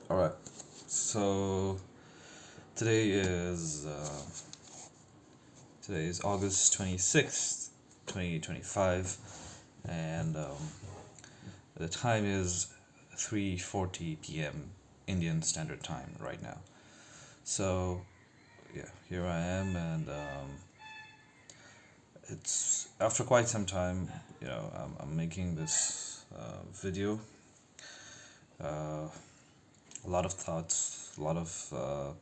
All right. So today is uh, today is August 26th, 2025, and the time is 3:40 p.m. Indian Standard Time right now. So yeah, here I am, and it's after quite some time. I'm making this video. Uh, a lot of thoughts, a lot of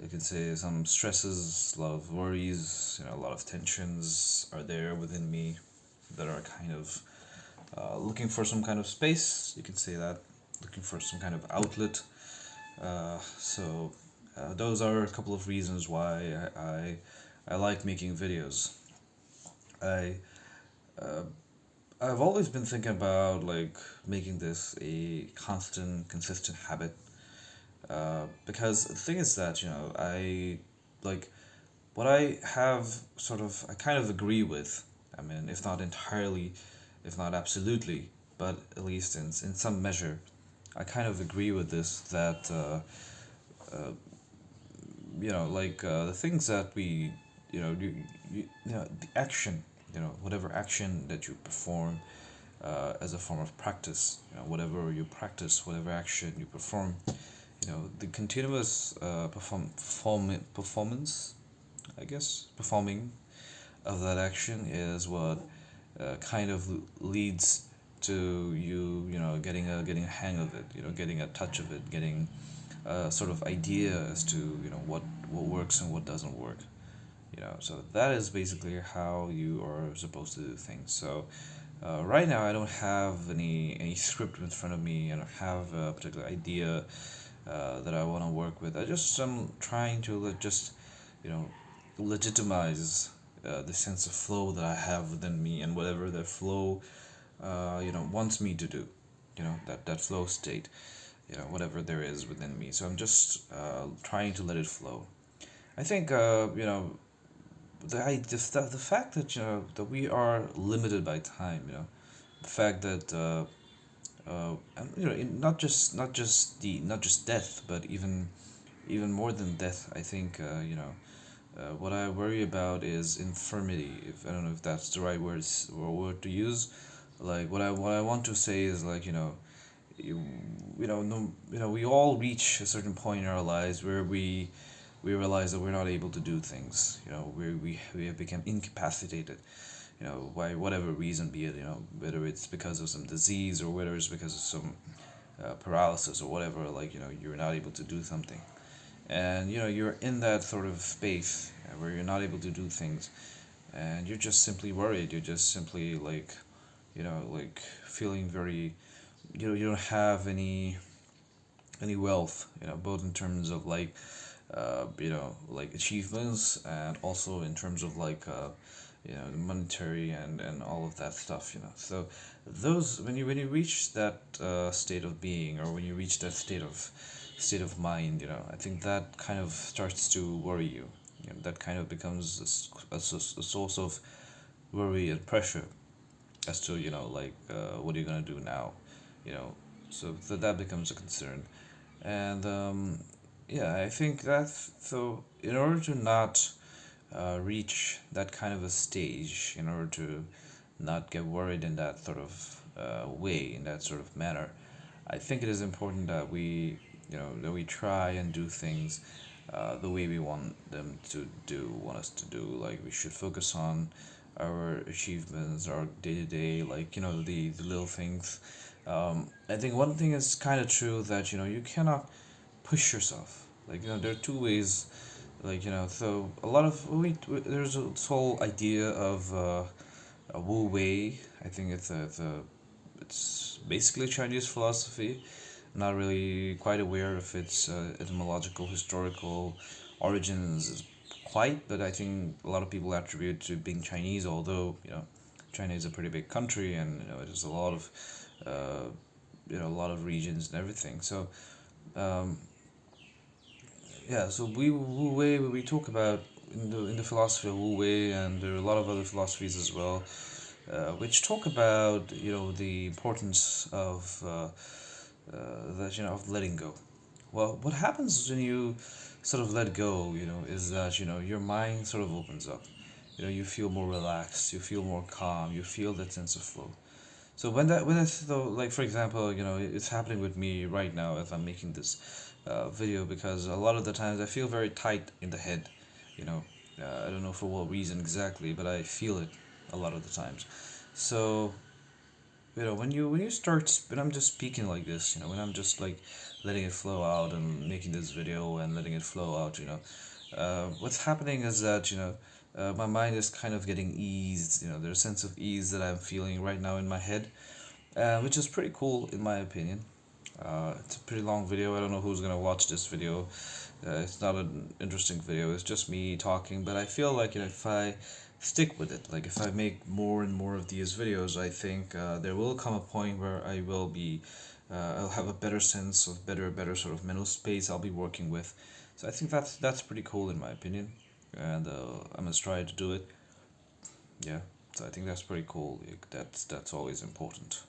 you can say some stresses, a lot of worries, a lot of tensions are there within me that are kind of looking for some kind of space. You can say that, looking for some kind of outlet. Those are a couple of reasons why I like making videos. I uh, I've always been thinking about like making this a constant, consistent habit. Because the thing is that like what I have I kind of agree with. I mean, if not entirely, if not absolutely, but at least in some measure, I kind of agree with this that the things that we the action, whatever action that you perform as a form of practice, whatever you practice, whatever action you perform, the continuous performance, I guess, performing of that action is what kind of leads to getting a hang of it, getting a touch of it, getting a sort of idea as to what works and what doesn't work. So that is basically how you are supposed to do things. So right now I don't have any script in front of me. I don't have a particular idea that I want to work with. I just am trying to just you know legitimize the sense of flow that I have within me, and whatever that flow wants me to do, that flow state, whatever there is within me. So I'm just trying to let it flow. I think the fact that that we are limited by time, the fact that and, not just death, but even more than death. I think what I worry about is infirmity. If I don't know if that's the right word to use. Like what I want to say is like you, no, we all reach a certain point in our lives where we realize that we're not able to do things. We have become incapacitated. By whatever reason, be it whether it's because of some disease or whether it's because of some paralysis or whatever. Like you're not able to do something, and you're in that sort of space where you're not able to do things, and you're just simply worried. You're just simply like feeling very you don't have any wealth, both in terms of like achievements, and also in terms of monetary and all of that stuff. So those when you reach that state of being, or when you reach that state of mind, I think that kind of starts to worry you. That kind of becomes a source of worry and pressure as to what are you gonna do now, you know so that becomes a concern. And yeah, I think that, so in order to not reach that kind of a stage, in order to not get worried in that sort of way, in that sort of manner, I think it is important that we try and do things the way we want us to do. Like, we should focus on our achievements, our day to day, the little things. I think one thing is kind of true, that you cannot push yourself. Like, there are two ways. Like, so a lot of there's this whole idea of a Wu Wei. I think it's basically Chinese philosophy. I'm not really quite aware of its etymological, historical origins quite, but I think a lot of people attribute to being Chinese. Although China is a pretty big country, and it has uh, a lot of regions and everything. So um, yeah, so Wu Wei, we talk about in the philosophy of Wu Wei, and there are a lot of other philosophies as well, which talk about the importance of of letting go. Well, what happens when you sort of let go, is that your mind sort of opens up. You feel more relaxed, you feel more calm, you feel that sense of flow. So when it's so, like, for example, it's happening with me right now as I'm making this video, because a lot of the times I feel very tight in the head. You know, I don't know for what reason exactly, but I feel it a lot of the times. So when I'm just speaking like this, when I'm just like letting it flow out and making this video and letting it flow out, what's happening is that my mind is kind of getting eased. There's a sense of ease that I'm feeling right now in my head, which is pretty cool in my opinion. It's a pretty long video. I don't know who's gonna watch this video. It's not an interesting video. It's just me talking. But I feel like if I stick with it, like if I make more and more of these videos, I think there will come a point where I'll have a better sense of better sort of mental space I'll be working with. So I think that's pretty cool in my opinion, and I'm gonna try to do it. Yeah. So I think that's pretty cool. That's always important.